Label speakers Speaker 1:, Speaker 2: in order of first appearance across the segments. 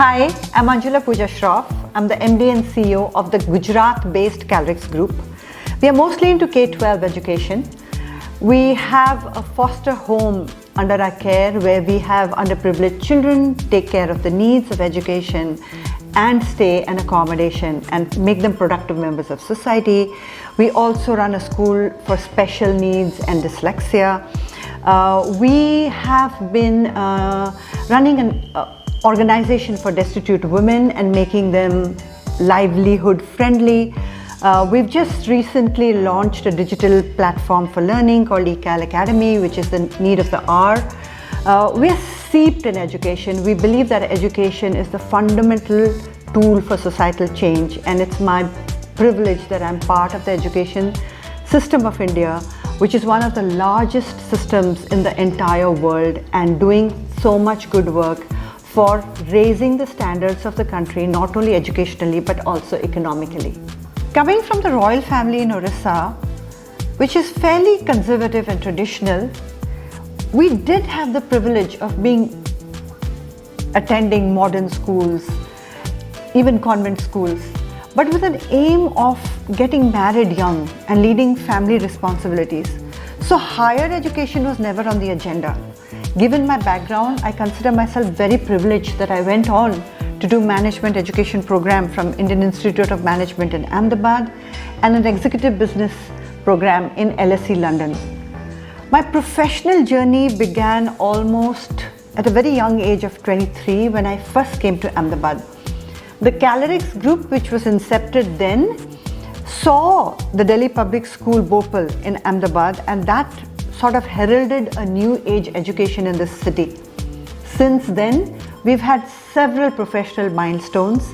Speaker 1: Hi, I'm Manjula Pooja Shroff. I'm the MD and CEO of the Gujarat-based Calrix Group. We are mostly into K-12 education. We have a foster home under our care where we have underprivileged children, take care of the needs of education and stay and accommodation and make them productive members of society. We also run a school for special needs and dyslexia. We have been running an organization for destitute women and making them livelihood friendly. We've just recently launched a digital platform for learning called eCal Academy, which is the need of the hour. We are steeped in education. We believe that education is the fundamental tool for societal change, and it's my privilege that I'm part of the education system of India, which is one of the largest systems in the entire world and doing so much good work for raising the standards of the country, not only educationally but also economically. Coming from the royal family in Orissa, which is fairly conservative and traditional, we did have the privilege of attending modern schools, even convent schools, but with an aim of getting married young and leading family responsibilities. So higher education was never on the agenda. Given my background, I consider myself very privileged that I went on to do management education program from Indian Institute of Management in Ahmedabad and an executive business program in LSE London. My professional journey began almost at a very young age of 23 when I first came to Ahmedabad. The Calrix Group, which was incepted then, saw the Delhi Public School Bhopal in Ahmedabad, and that sort of heralded a new age education in this city. Since then, we've had several professional milestones,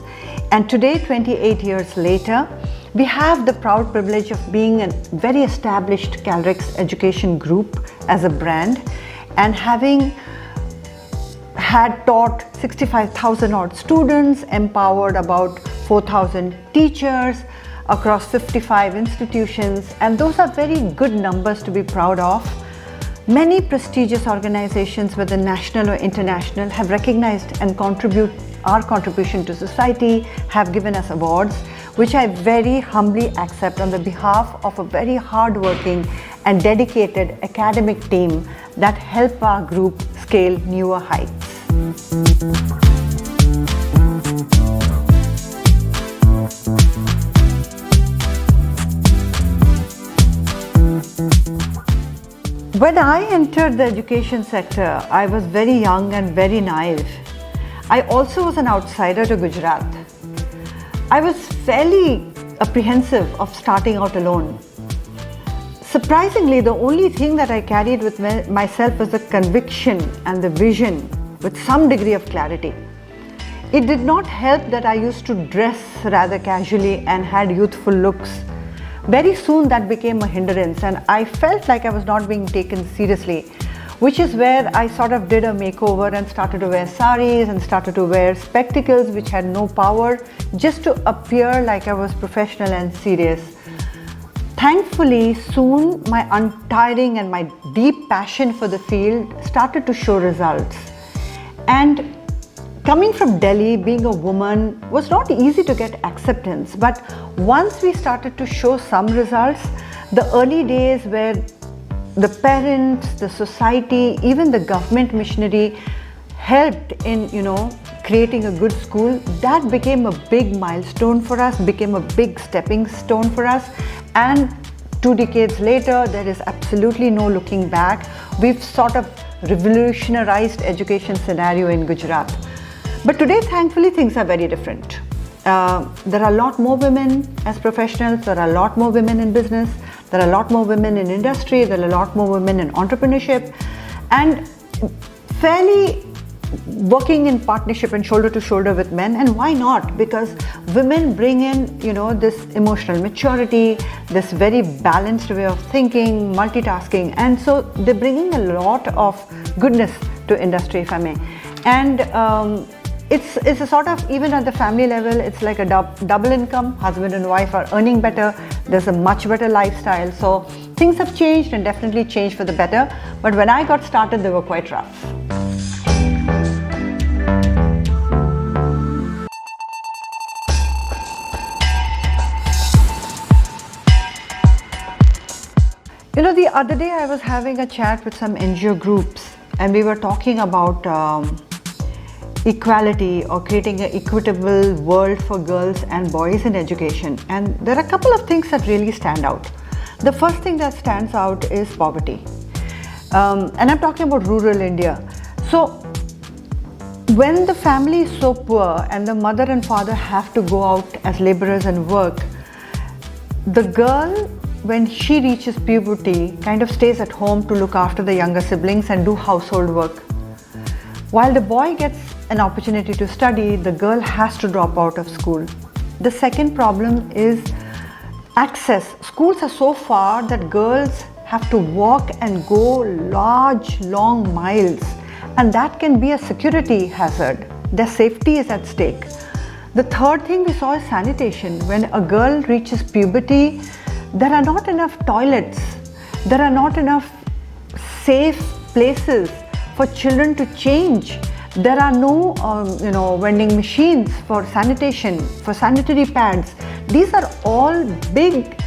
Speaker 1: and today, 28 years later, we have the proud privilege of being a very established Calrix education group as a brand, and having had taught 65,000 odd students, empowered about 4,000 teachers across 55 institutions, and those are very good numbers to be proud of. Many prestigious organizations, whether national or international, have recognized and our contribution to society, have given us awards, which I very humbly accept on the behalf of a very hardworking and dedicated academic team that help our group scale newer heights. When I entered the education sector, I was very young and very naive. I also was an outsider to Gujarat. I was fairly apprehensive of starting out alone. Surprisingly, the only thing that I carried with myself was the conviction and the vision with some degree of clarity. It did not help that I used to dress rather casually and had youthful looks. Very soon that became a hindrance, and I felt like I was not being taken seriously, which is where I sort of did a makeover and started to wear saris and started to wear spectacles which had no power, just to appear like I was professional and serious. Thankfully, soon my untiring and my deep passion for the field started to show results. And coming from Delhi, being a woman was not easy to get acceptance, but once we started to show some results, the early days where the parents, the society, even the government machinery helped in, creating a good school, that became a big milestone for us, became a big stepping stone for us. And 2 decades later, there is absolutely no looking back. We've sort of revolutionized education scenario in Gujarat. But today, thankfully, things are very different. There are a lot more women as professionals, there are a lot more women in business, there are a lot more women in industry, there are a lot more women in entrepreneurship, and fairly working in partnership and shoulder to shoulder with men. And why not? Because women bring in, this emotional maturity, this very balanced way of thinking, multitasking, and so they're bringing a lot of goodness to industry, if I may. And it's a sort of, even at the family level, it's like a double income. Husband and wife are earning better. There's a much better lifestyle. So things have changed and definitely changed for the better. But when I got started, they were quite rough. The other day I was having a chat with some NGO groups and we were talking about equality or creating an equitable world for girls and boys in education. And there are a couple of things that really stand out. The first thing that stands out is poverty. And I'm talking about rural India. So when the family is so poor and the mother and father have to go out as laborers and work, the girl, when she reaches puberty, kind of stays at home to look after the younger siblings and do household work. While the boy gets an opportunity to study, the girl has to drop out of school. The second problem is access. Schools are so far that girls have to walk and go large, long miles, and that can be a security hazard. Their safety is at stake. The third thing we saw is sanitation. When a girl reaches puberty, there are not enough toilets, there are not enough safe places for children to change. There are no vending machines for sanitation, for sanitary pads. These are all big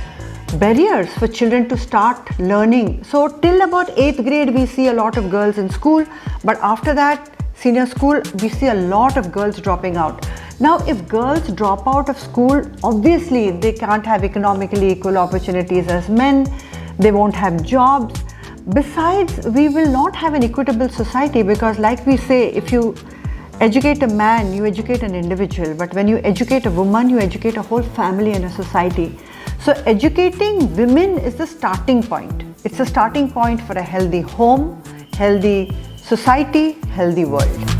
Speaker 1: barriers for children to start learning. So till about 8th grade we see a lot of girls in school, but after that, senior school, we see a lot of girls dropping out. Now, if girls drop out of school, obviously they can't have economically equal opportunities as men, they won't have jobs. Besides, we will not have an equitable society because, like we say, if you educate a man, you educate an individual, but when you educate a woman, you educate a whole family and a society. So educating women is the starting point. It's a starting point for a healthy home, healthy society, healthy world.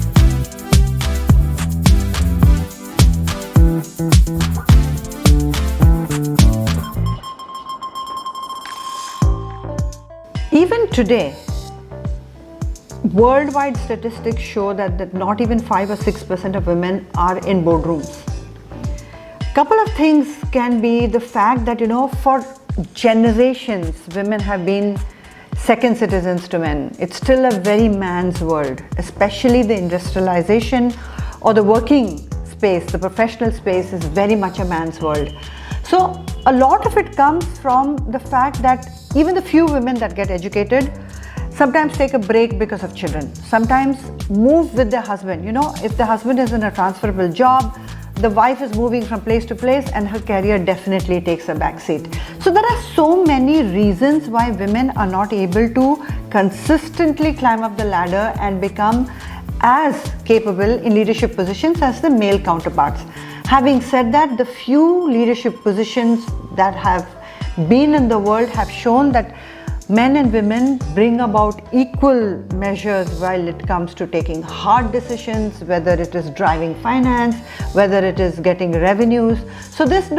Speaker 1: Even today, worldwide statistics show that not even 5 or 6% of women are in boardrooms. Couple of things can be the fact that, for generations, women have been second citizens to men. It's still a very man's world, especially the industrialization or the working space, the professional space is very much a man's world. So a lot of it comes from the fact that even the few women that get educated sometimes take a break because of children, sometimes move with their husband. If the husband is in a transferable job, the wife is moving from place to place and her career definitely takes a backseat. So there are so many reasons why women are not able to consistently climb up the ladder and become as capable in leadership positions as the male counterparts. Having said that, the few leadership positions that have been in the world have shown that men and women bring about equal measures while it comes to taking hard decisions, whether it is driving finance, whether it is getting revenues. So there's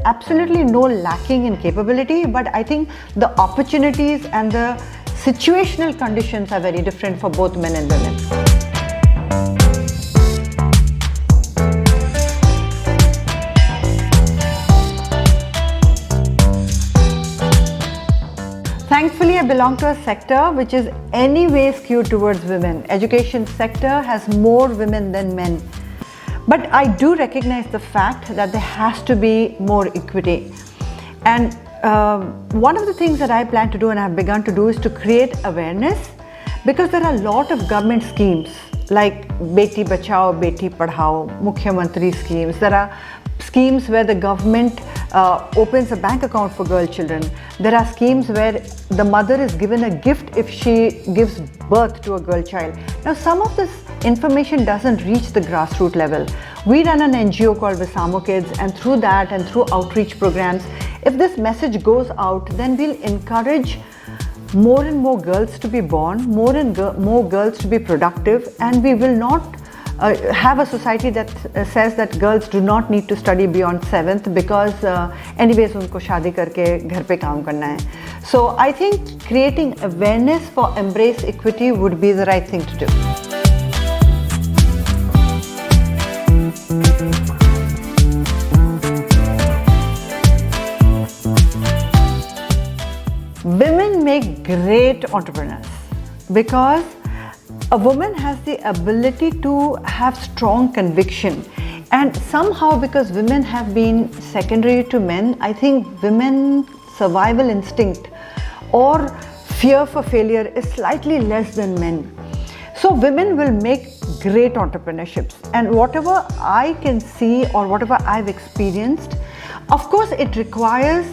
Speaker 1: absolutely no lacking in capability, but I think the opportunities and the situational conditions are very different for both men and women. Thankfully, I belong to a sector which is anyway skewed towards women. Education sector has more women than men. But I do recognize the fact that there has to be more equity. And one of the things that I plan to do and have begun to do is to create awareness, because there are a lot of government schemes like Beti Bachao, Beti Padhao, Mukhyamantri schemes. There are schemes where the government opens a bank account for girl children. There are schemes where the mother is given a gift if she gives birth to a girl child. Now, some of this information doesn't reach the grassroots level. We run an NGO called Visamo Kids, and through that and through outreach programs, if this message goes out, then we'll encourage more and more girls to be born, more and more girls to be productive, and we will not have a society that says that girls do not need to study beyond 7th because anyways unko shaadi karke ghar pe kaam karna hai. So I think creating awareness for embrace equity would be the right thing to do. Women make great entrepreneurs because a woman has the ability to have strong conviction, and somehow because women have been secondary to men, I think women's survival instinct or fear for failure is slightly less than men. So women will make great entrepreneurships, and whatever I can see or whatever I've experienced, of course it requires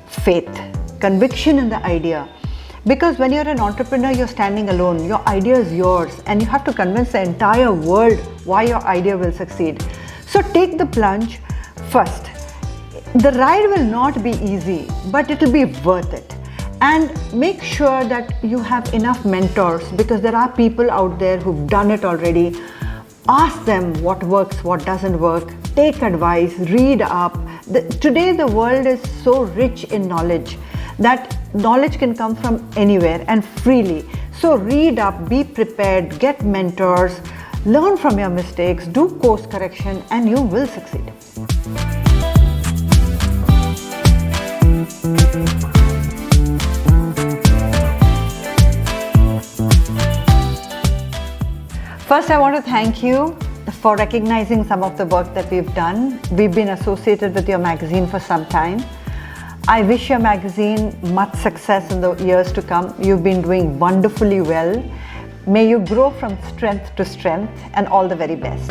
Speaker 1: faith, conviction in the idea. Because when you're an entrepreneur, you're standing alone, your idea is yours, and you have to convince the entire world why your idea will succeed. So take the plunge first. The ride will not be easy, but it will be worth it. And make sure that you have enough mentors, because there are people out there who've done it already. Ask them what works, what doesn't work. Take advice, read up. Today the world is so rich in knowledge that knowledge can come from anywhere and freely. So read up, be prepared, get mentors, learn from your mistakes, do course correction, and you will succeed. First, I want to thank you for recognizing some of the work that we've done. We've been associated with your magazine for some time. I wish your magazine much success in the years to come. You've been doing wonderfully well. May you grow from strength to strength, and all the very best.